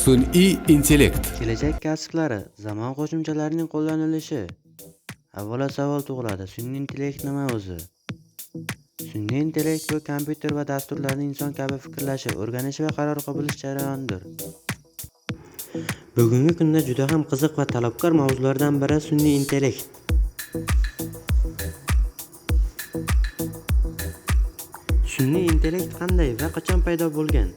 Sun'iy intellekt. Kelajak kasblari, zamon qo'shimchalarining qo'llanilishi. Avvalo savol tug'iladi: sun'iy intellekt nima o'zi? Sun'iy intellekt bu kompyuter va dasturlarning inson kabi fikrlashi, o'rganishi va qaror qabul qilish jarayonidir. Bugungi kunda juda ham qiziq va talabgor mavzulardan biri sun'iy intellekt. Sun'iy intellekt qanday va qachon paydo bo'lgan?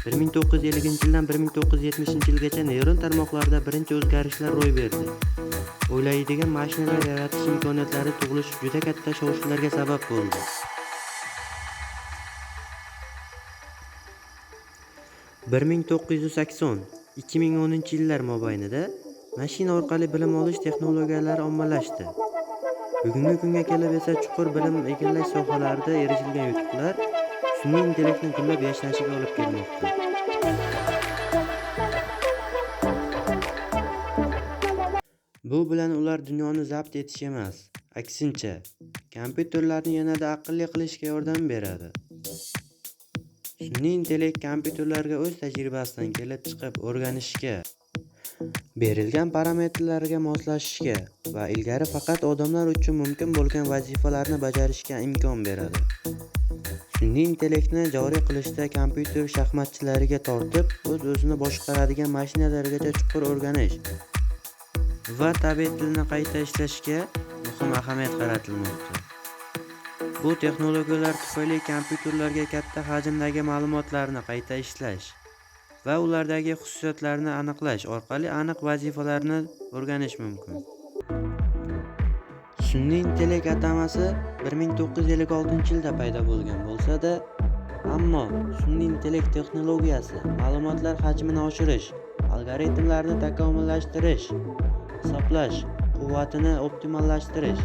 1950-yildan 1970-yilgacha neyron tarmoqlarda birinchi o'zgarishlar ro'y berdi. O'ylaydigan mashinalar yaratish imkoniyatlari tug'ilishi juda katta shov-shuvlarga sabab bo'ldi. 1980-2010-yillar mobaynida mashina orqali bilim olish texnologiyalari ommalashdi. Bugungi kunga kelib esa chuqur bilim egallash sohalarida erishilgan yutuqlar sun'iy intellektning gullab yashnashiga olib kelmoqda. Bu bilan ular dunyoni zabt etish emas, aksincha, kompyuterlarni yanada aqlli qilishga yordam beradi. Sun'iy intellekt kompyuterlarga o'z tajribasidan kelib chiqib o'rganishga, berilgan parametrlarga moslashishga va ilgari faqat odamlar uchun mumkin bo'lgan vazifalarni bajarishga imkon beradi. Sun'iy intellektni joriy qilishda kompyuter shaxmatchilariga tortib, o'z-o'zini boshqaradigan mashinalargacha chuqur o'rganish va tabiiy tilni qayta ishlashga muhim ahamiyat qaratilmoqda. Bu texnologiyalar tufayli kompyuterlarga katta hajmdagi ma'lumotlarni qayta ishlash va ulardagi xususiyatlarni aniqlash orqali aniq vazifalarni o'rganish mumkin. Sun'iy intellekt atamasi 1956-yilda paydo bo'lgan bo'lsa-da, ammo sun'iy intellekt texnologiyasi ma'lumotlar hajmini oshirish, algoritmlarni takomillashtirish, hisoblash quvvatini optimallashtirish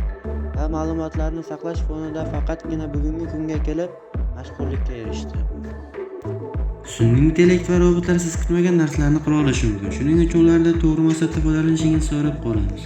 va ma'lumotlarni saqlash fonida faqatgina bugungi kunga kelib mashhurlikka erishdi. Sun'iy intellekt va robotlar siz kutmagan narsalarni qila olishi mumkin. Shuning uchun ulardan to'g'ri maqsadda foydalanishingizni so'rab qolamiz.